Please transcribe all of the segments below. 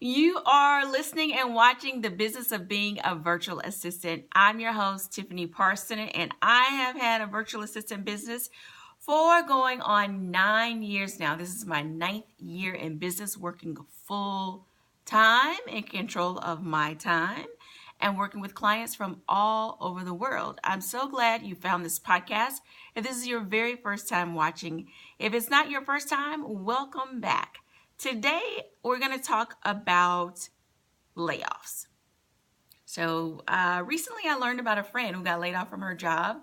You are listening and watching The Business of Being a Virtual Assistant. I'm your host, Tiffany Parson, and I have had a virtual assistant business for going on 9 years now. This is my ninth year in business, working full time in control of my time and working with clients from all over the world. I'm so glad you found this podcast. If this is your very first time watching, if it's not your first time, welcome back. Today, we're going to talk about layoffs. So recently I learned about a friend who got laid off from her job.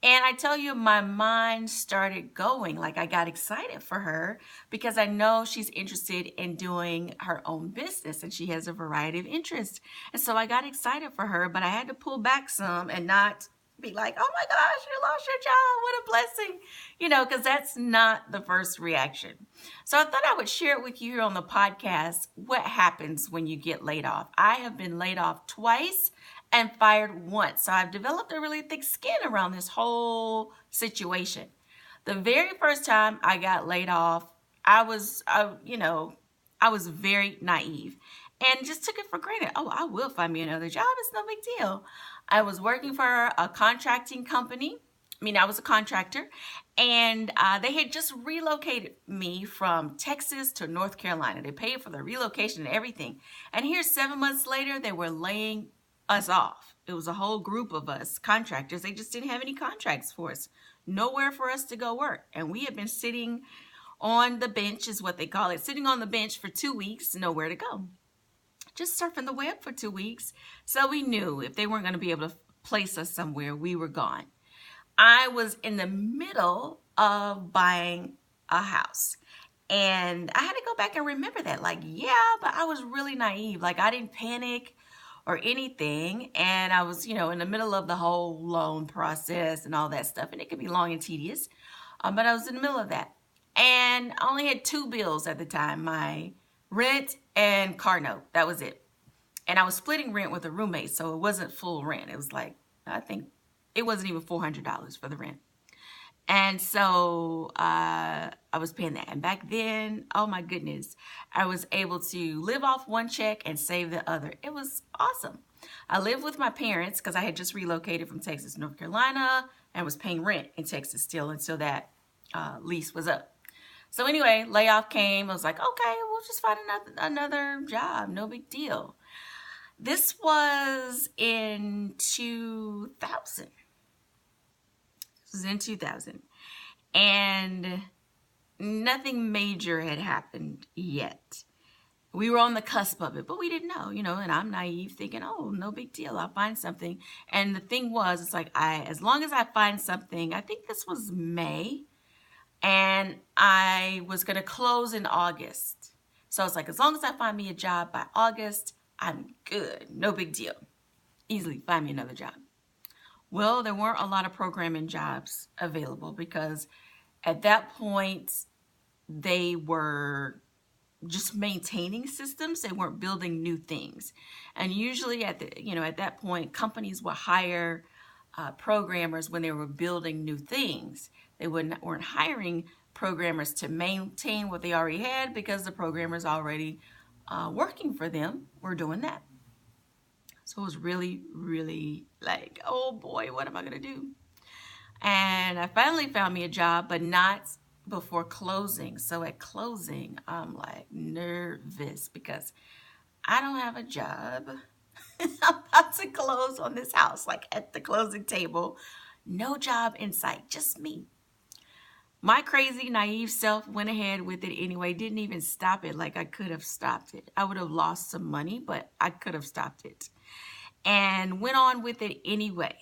And I tell you, my mind started going. Like I got excited for her because I know she's interested in doing her own business and she has a variety of interests. And so I got excited for her, but I had to pull back some and not be like, oh my gosh, you lost your job. What a blessing. Because that's not the first reaction. So I thought I would share it with you here on the podcast what happens when you get laid off. I have been laid off twice and fired once. So I've developed a really thick skin around this whole situation. The very first time I got laid off, I was very naive and just took it for granted. Oh, I will find me another job. It's no big deal. I was working for a contracting company. I was a contractor, and they had just relocated me from Texas to North Carolina. They paid for the relocation and everything. And here, 7 months later, they were laying us off. It was a whole group of us contractors. They just didn't have any contracts for us. Nowhere for us to go work. And we had been sitting on the bench, is what they call it, sitting on the bench for 2 weeks, nowhere to go. Just surfing the web for 2 weeks. So we knew if they weren't going to be able to place us somewhere, we were gone. I was in the middle of buying a house. And I had to go back and remember that. But I was really naive. I didn't panic or anything. And I was, in the middle of the whole loan process and all that stuff. And it could be long and tedious. But I was in the middle of that. And I only had two bills at the time, my rent and car note. That was it. And I was splitting rent with a roommate, so it wasn't full rent. It was I think it wasn't even $400 for the rent. And so I was paying that. And back then, oh my goodness, I was able to live off one check and save the other. It was awesome. I lived with my parents because I had just relocated from Texas to North Carolina and was paying rent in Texas still until that lease was up. So anyway, layoff came. I was like, okay, we'll just find another job. No big deal. This was in 2000. This was in 2000. And nothing major had happened yet. We were on the cusp of it, but we didn't know, and I'm naive thinking, oh, no big deal. I'll find something. And the thing was, it's as long as I find something, I think this was May, and I was going to close in August. So it's as long as I find me a job by August, I'm good. No big deal. Easily find me another job. Well, there weren't a lot of programming jobs available because at that point, they were just maintaining systems. They weren't building new things. And usually at that point, companies would hire programmers when they were building new things. They weren't hiring programmers to maintain what they already had because the programmers already working for them were doing that. So it was really, really oh boy, what am I going to do? And I finally found me a job, but not before closing. So at closing, I'm nervous because I don't have a job. I'm about to close on this house, at the closing table. No job in sight, just me. My crazy, naive self went ahead with it anyway, didn't even stop it I could have stopped it. I would have lost some money, but I could have stopped it. And went on with it anyway.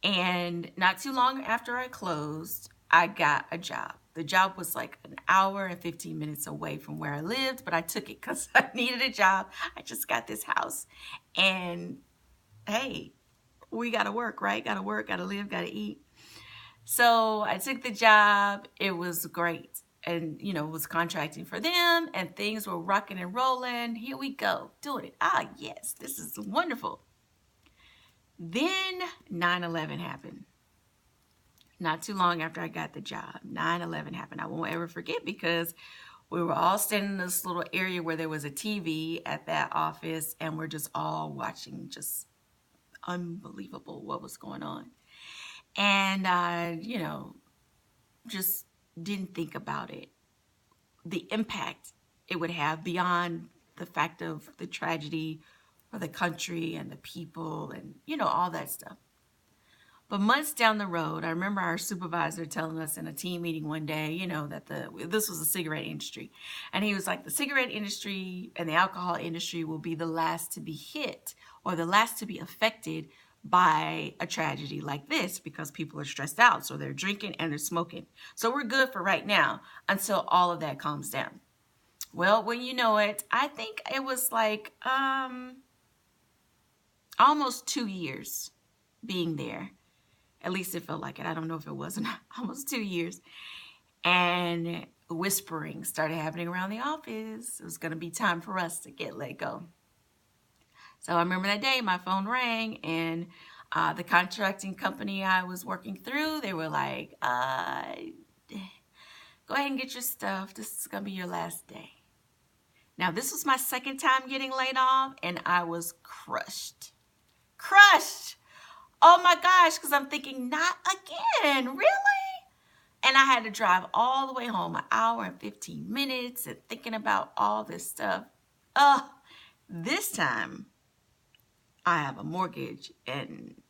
And not too long after I closed, I got a job. The job was an hour and 15 minutes away from where I lived, but I took it because I needed a job. I just got this house. And hey, we got to work, right? Got to work, got to live, got to eat. So I took the job. It was great. And, was contracting for them and things were rocking and rolling. Here we go, doing it. Ah, yes, this is wonderful. Then 9/11 happened. Not too long after I got the job, 9/11 happened. I won't ever forget because We were all standing in this little area where there was a TV at that office, and we're just all watching, just unbelievable what was going on. And I, just didn't think about it, the impact it would have beyond the fact of the tragedy for the country and the people and, all that stuff. But months down the road, I remember our supervisor telling us in a team meeting one day, that this was the cigarette industry. And he was like, the cigarette industry and the alcohol industry will be the last to be hit or the last to be affected by a tragedy like this because people are stressed out. So they're drinking and they're smoking. So we're good for right now until all of that calms down. Well, when you know it, I think it was like almost 2 years being there. At least it felt like it. I don't know if it wasn't almost 2 years. And whispering started happening around the office. It was going to be time for us to get let go. So I remember that day my phone rang and the contracting company I was working through, they were like, go ahead and get your stuff. This is going to be your last day. Now, this was my second time getting laid off, and I was crushed. Crushed! Oh my gosh, because I'm thinking, not again, really? And I had to drive all the way home, an hour and 15 minutes, and thinking about all this stuff. This time, I have a mortgage and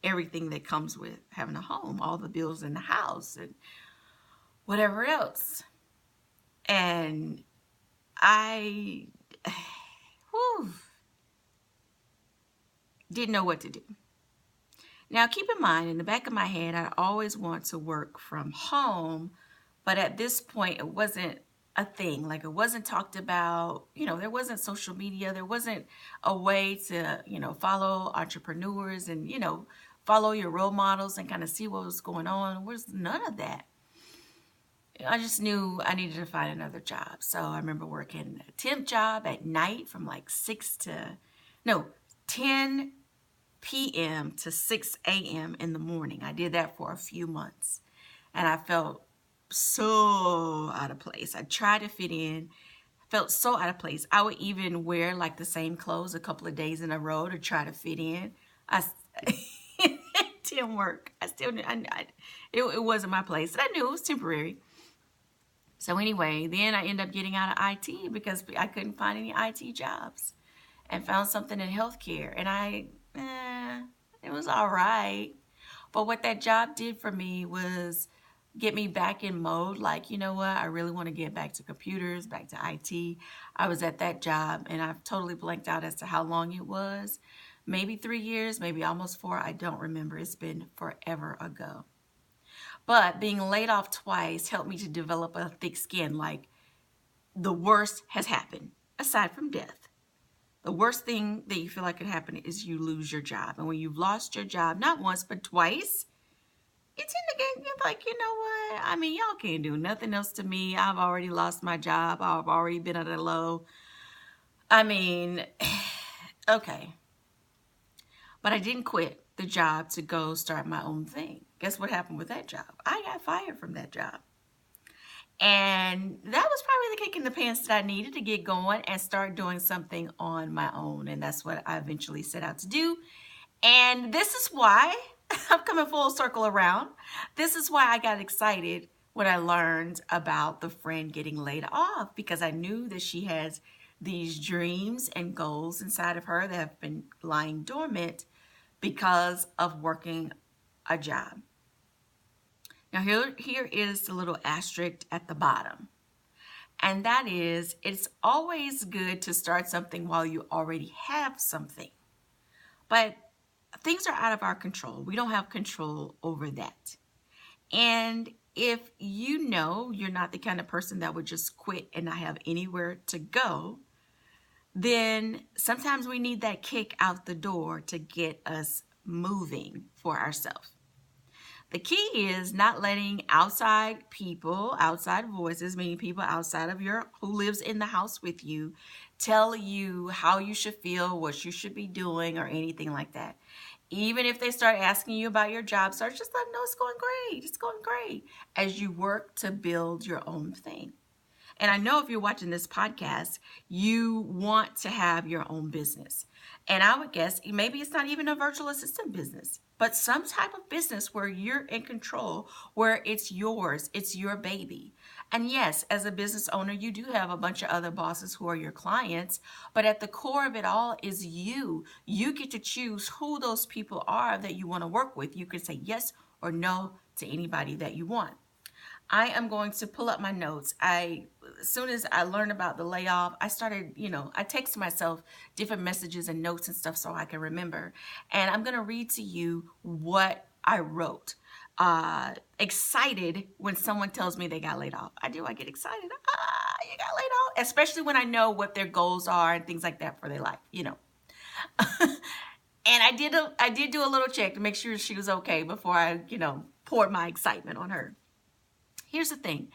everything that comes with having a home, all the bills in the house and whatever else. And I didn't know what to do. Now, keep in mind, in the back of my head, I always want to work from home, but at this point, it wasn't a thing. Like, it wasn't talked about, there wasn't social media. There wasn't a way to, follow entrepreneurs and, follow your role models and kind of see what was going on. There was none of that. I just knew I needed to find another job. So I remember working a temp job at night from like 10 p.m. to 6 a.m. in the morning. I did that for a few months. And I felt so out of place. I tried to fit in, felt so out of place. I would even wear like the same clothes a couple of days in a row to try to fit in. It didn't work. It wasn't my place. And I knew it was temporary. So anyway, then I ended up getting out of IT because I couldn't find any IT jobs and found something in healthcare. And it was all right. But what that job did for me was get me back in mode. Like, you know what? I really want to get back to computers, back to IT. I was at that job and I've totally blanked out as to how long it was. Maybe 3 years, maybe almost 4. I don't remember. It's been forever ago. But being laid off twice helped me to develop a thick skin. Like, the worst has happened, aside from death. The worst thing that you feel like could happen is you lose your job. And when you've lost your job, not once, but twice, you tend to get, you're like, you know what? I mean, y'all can't do nothing else to me. I've already lost my job. I've already been at a low. I mean, okay. But I didn't quit the job to go start my own thing. Guess what happened with that job? I got fired from that job. And that was probably the kick in the pants that I needed to get going and start doing something on my own. And that's what I eventually set out to do. And this is why I'm coming full circle around. This is why I got excited when I learned about the friend getting laid off, because I knew that she has these dreams and goals inside of her that have been lying dormant because of working a job. Now here is the little asterisk at the bottom. And that is, it's always good to start something while you already have something. But things are out of our control. We don't have control over that. And if you know you're not the kind of person that would just quit and not have anywhere to go, then sometimes we need that kick out the door to get us moving for ourselves. The key is not letting outside people, outside voices, meaning people outside of who lives in the house with you, tell you how you should feel, what you should be doing, or anything like that. Even if they start asking you about your job search, just let them know it's going great. It's going great as you work to build your own thing. And I know if you're watching this podcast, you want to have your own business. And I would guess maybe it's not even a virtual assistant business, but some type of business where you're in control, where it's yours, it's your baby. And yes, as a business owner, you do have a bunch of other bosses who are your clients, but at the core of it all is you. You get to choose who those people are that you want to work with. You can say yes or no to anybody that you want. I am going to pull up my notes. As soon as I learned about the layoff, I started, I text myself different messages and notes and stuff so I can remember. And I'm going to read to you what I wrote. Excited when someone tells me they got laid off. I do. I get excited. You got laid off, especially when I know what their goals are and things like that for their life. And I did do a little check to make sure she was okay before I, poured my excitement on her. Here's the thing.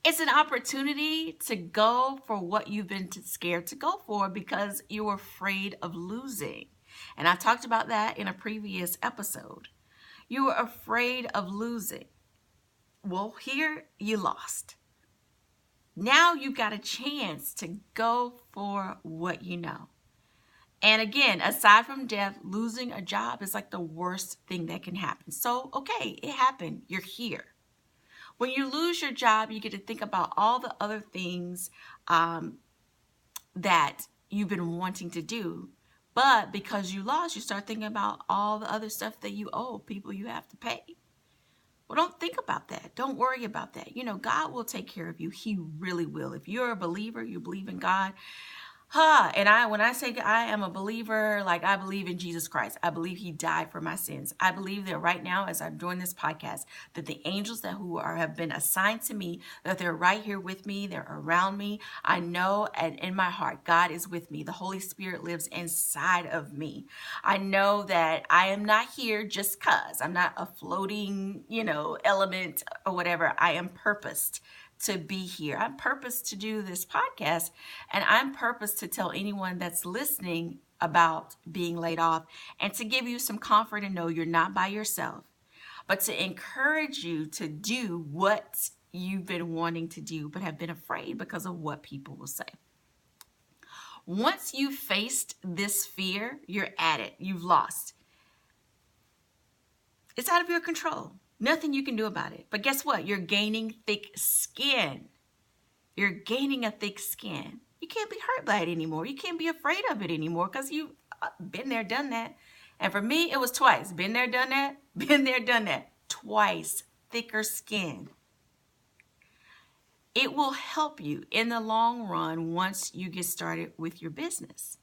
It's an opportunity to go for what you've been scared to go for because you were afraid of losing. And I talked about that in a previous episode. You were afraid of losing. Well, here you lost. Now you've got a chance to go for what you know. And again, aside from death, losing a job is like the worst thing that can happen. So, okay, it happened. You're here. When you lose your job, you get to think about all the other things that you've been wanting to do. But because you lost, you start thinking about all the other stuff that you owe, people you have to pay. Well, don't think about that. Don't worry about that. God will take care of you. He really will. If you're a believer, you believe in God. And when I say I am a believer, like I believe in Jesus Christ. I believe he died for my sins. I believe that right now, as I'm doing this podcast, that the angels have been assigned to me, that they're right here with me. They're around me. I know, and in my heart, God is with me. The Holy Spirit lives inside of me. I know that I am not here just cause. I'm not a floating, element or whatever. I am purposed to be here. I'm purposed to do this podcast, and I'm purposed to tell anyone that's listening about being laid off and to give you some comfort and know you're not by yourself, but to encourage you to do what you've been wanting to do but have been afraid because of what people will say. Once you've faced this fear, you're at it. You've lost. It's out of your control. Nothing you can do about it. But guess what? You're gaining thick skin. You're gaining a thick skin. You can't be hurt by it anymore. You can't be afraid of it anymore because you've been there, done that. And for me, it was twice. Been there, done that. Been there, done that. Twice. Thicker skin. It will help you in the long run once you get started with your business.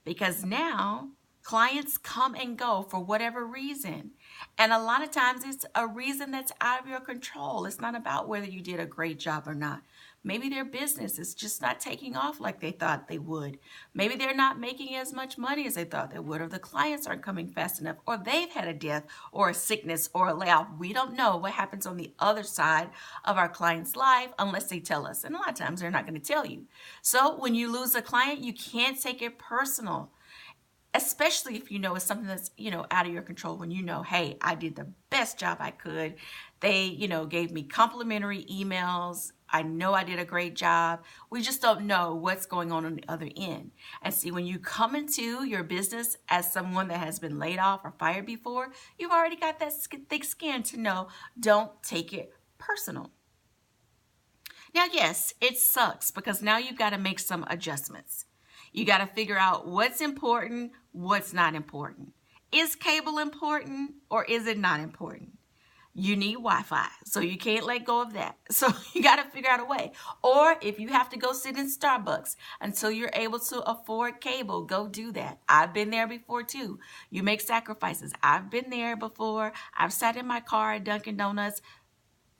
Because now clients come and go for whatever reason. And a lot of times it's a reason that's out of your control. It's not about whether you did a great job or not. Maybe their business is just not taking off like they thought they would. Maybe they're not making as much money as they thought they would, or the clients aren't coming fast enough, or they've had a death or a sickness or a layoff. We don't know what happens on the other side of our client's life unless they tell us. And a lot of times they're not going to tell you. So when you lose a client, you can't take it personal. Especially if it's something that's, out of your control, when hey, I did the best job I could. They, gave me complimentary emails. I know I did a great job. We just don't know what's going on the other end. And see, when you come into your business as someone that has been laid off or fired before, you've already got that thick skin to know, don't take it personal. Now, yes, it sucks because now you've got to make some adjustments. You got to figure out what's important, what's not important. Is cable important or is it not important? You need Wi-Fi, so you can't let go of that. So you got to figure out a way. Or if you have to go sit in Starbucks until you're able to afford cable, go do that. I've been there before too. You make sacrifices. I've been there before. I've sat in my car at Dunkin' Donuts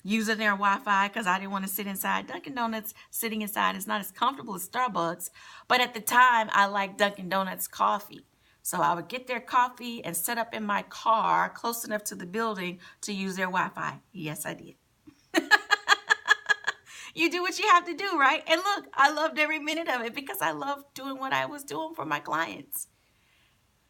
using their Wi-Fi because I didn't want to sit inside. Dunkin' Donuts sitting inside is not as comfortable as Starbucks, but at the time I liked Dunkin' Donuts coffee. So I would get their coffee and set up in my car close enough to the building to use their Wi-Fi. Yes, I did. You do what you have to do, right? And look, I loved every minute of it because I loved doing what I was doing for my clients.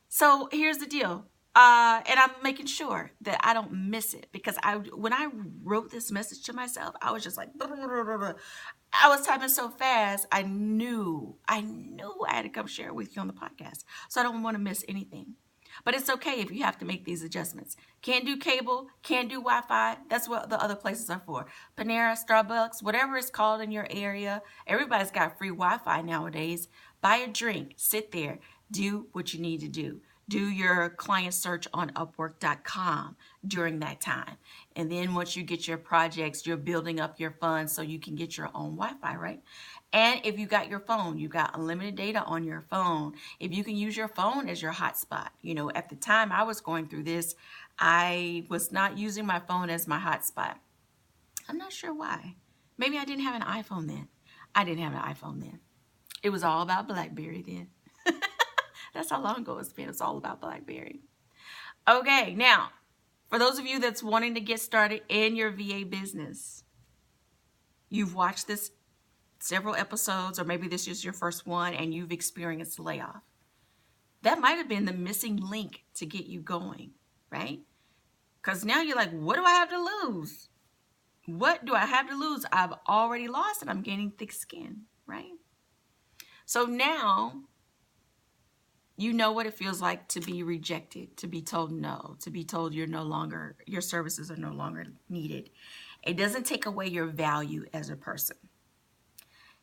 So here's the deal. And I'm making sure that I don't miss it because when I wrote this message to myself, I was just like, blah, blah, blah, blah, blah. I was typing so fast, I knew I had to come share it with you on the podcast. So I don't want to miss anything. But it's okay if you have to make these adjustments. Can't do cable, can't do Wi-Fi. That's what the other places are for. Panera, Starbucks, whatever it's called in your area. Everybody's got free Wi-Fi nowadays. Buy a drink, sit there, do what you need to do. Do your client search on Upwork.com during that time. And then once you get your projects, you're building up your funds so you can get your own Wi-Fi, right? And if you got your phone, you got unlimited data on your phone. If you can use your phone as your hotspot. You know, at the time I was going through this, I was not using my phone as my hotspot. I'm not sure why. Maybe I didn't have an iPhone then. I didn't have an iPhone then. It was all about BlackBerry then. That's how long ago it's been. It's all about BlackBerry. Okay, now, for those of you that's wanting to get started in your VA business, you've watched this several episodes, or maybe this is your first one and you've experienced layoff. That might have been the missing link to get you going, right? Because now you're like, what do I have to lose? What do I have to lose? I've already lost and I'm gaining thick skin, right? So now you know what it feels like to be rejected, to be told no, to be told your services are no longer needed. It doesn't take away your value as a person.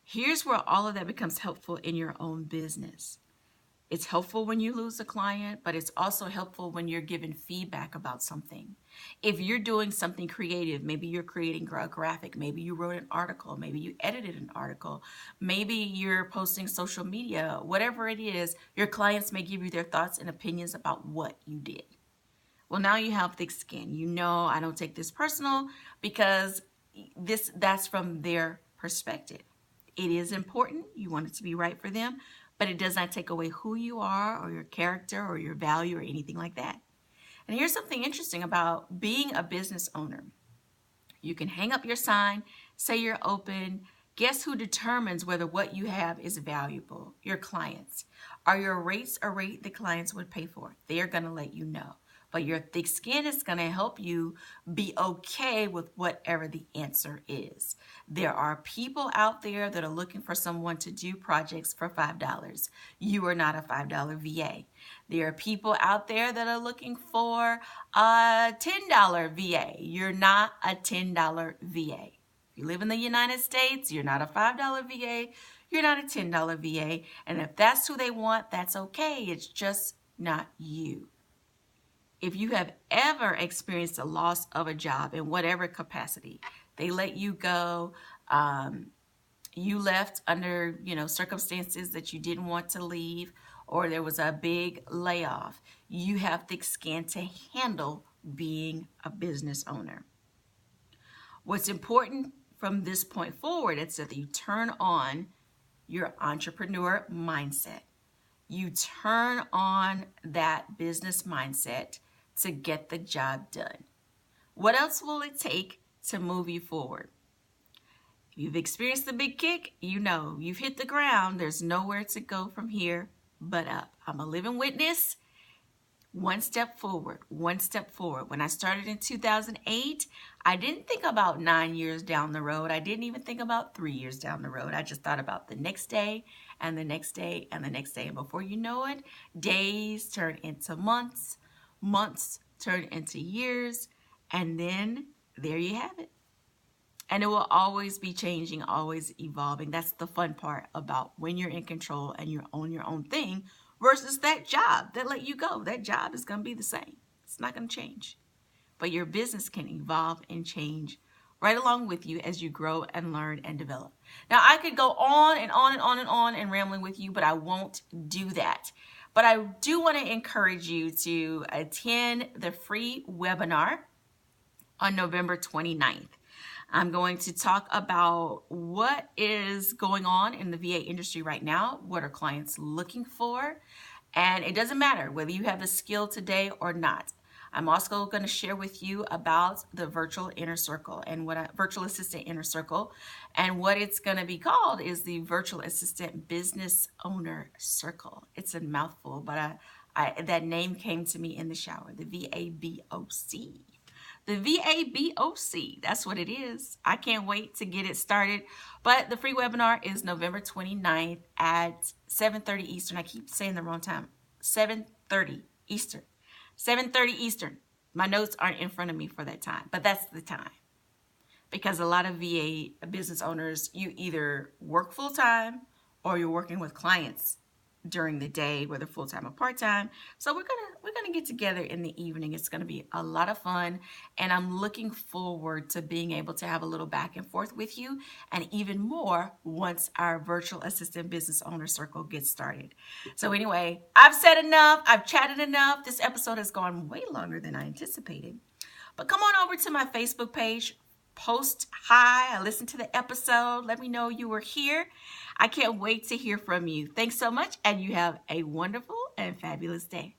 Here's where all of that becomes helpful in your own business. It's helpful when you lose a client, but it's also helpful when you're given feedback about something. If you're doing something creative, maybe you're creating a graphic, maybe you wrote an article, maybe you edited an article, maybe you're posting social media, whatever it is, your clients may give you their thoughts and opinions about what you did. Well, now you have thick skin. You know, I don't take this personal because that's from their perspective. It is important. You want it to be right for them, but it does not take away who you are or your character or your value or anything like that. And here's something interesting about being a business owner. You can hang up your sign, say you're open. Guess who determines whether what you have is valuable? Your clients. Are your rates a rate the clients would pay for? They're going to let you know. But your thick skin is going to help you be okay with whatever the answer is. There are people out there that are looking for someone to do projects for $5. You are not a $5 VA. There are people out there that are looking for a $10 VA. You're not a $10 VA. If you live in the United States, you're not a $5 VA. You're not a $10 VA. And if that's who they want, that's okay. It's just not you. If you have ever experienced a loss of a job in whatever capacity, they let you go, you left under, circumstances that you didn't want to leave, or there was a big layoff, you have thick skin to handle being a business owner. What's important from this point forward is that you turn on your entrepreneur mindset. You turn on that business mindset to get the job done. What else will it take to move you forward? If you've experienced the big kick, you know you've hit the ground. There's nowhere to go from here but up. I'm a living witness. One step forward, one step forward. When I started in 2008, I didn't think about 9 years down the road. I didn't even think about 3 years down the road. I just thought about the next day and the next day and the next day. And before you know it, days turn into months, months turn into years, and then there you have it. And it will always be changing, always evolving. That's the fun part about when you're in control and you own your own thing versus that job that let you go. That job is going to be the same. It's not going to change. But your business can evolve and change right along with you as you grow and learn and develop. Now, I could go on and on and on and on and rambling with you, but I won't do that. But I do want to encourage you to attend the free webinar on November 29th. I'm going to talk about what is going on in the VA industry right now, what are clients looking for, and it doesn't matter whether you have the skill today or not. I'm also going to share with you about the virtual inner circle and what a virtual assistant inner circle, and what it's going to be called is the virtual assistant business owner circle. It's a mouthful, but that name came to me in the shower, the VABOC. The VABOC. That's what it is. I can't wait to get it started. But the free webinar is November 29th at 7:30 Eastern. I keep saying the wrong time. 7:30 Eastern. 7:30 Eastern. My notes aren't in front of me for that time, but that's the time. Because a lot of VA business owners, you either work full time or you're working with clients during the day, whether full time or part time. So we're gonna get together in the evening. It's gonna be a lot of fun, and I'm looking forward to being able to have a little back and forth with you, and even more once our virtual assistant business owner circle gets started. So anyway, I've said enough. I've chatted enough. This episode has gone way longer than I anticipated. But come on over to my Facebook page. Post hi, I listened to the episode. Let me know you were here. I can't wait to hear from you. Thanks so much, and you have a wonderful and fabulous day.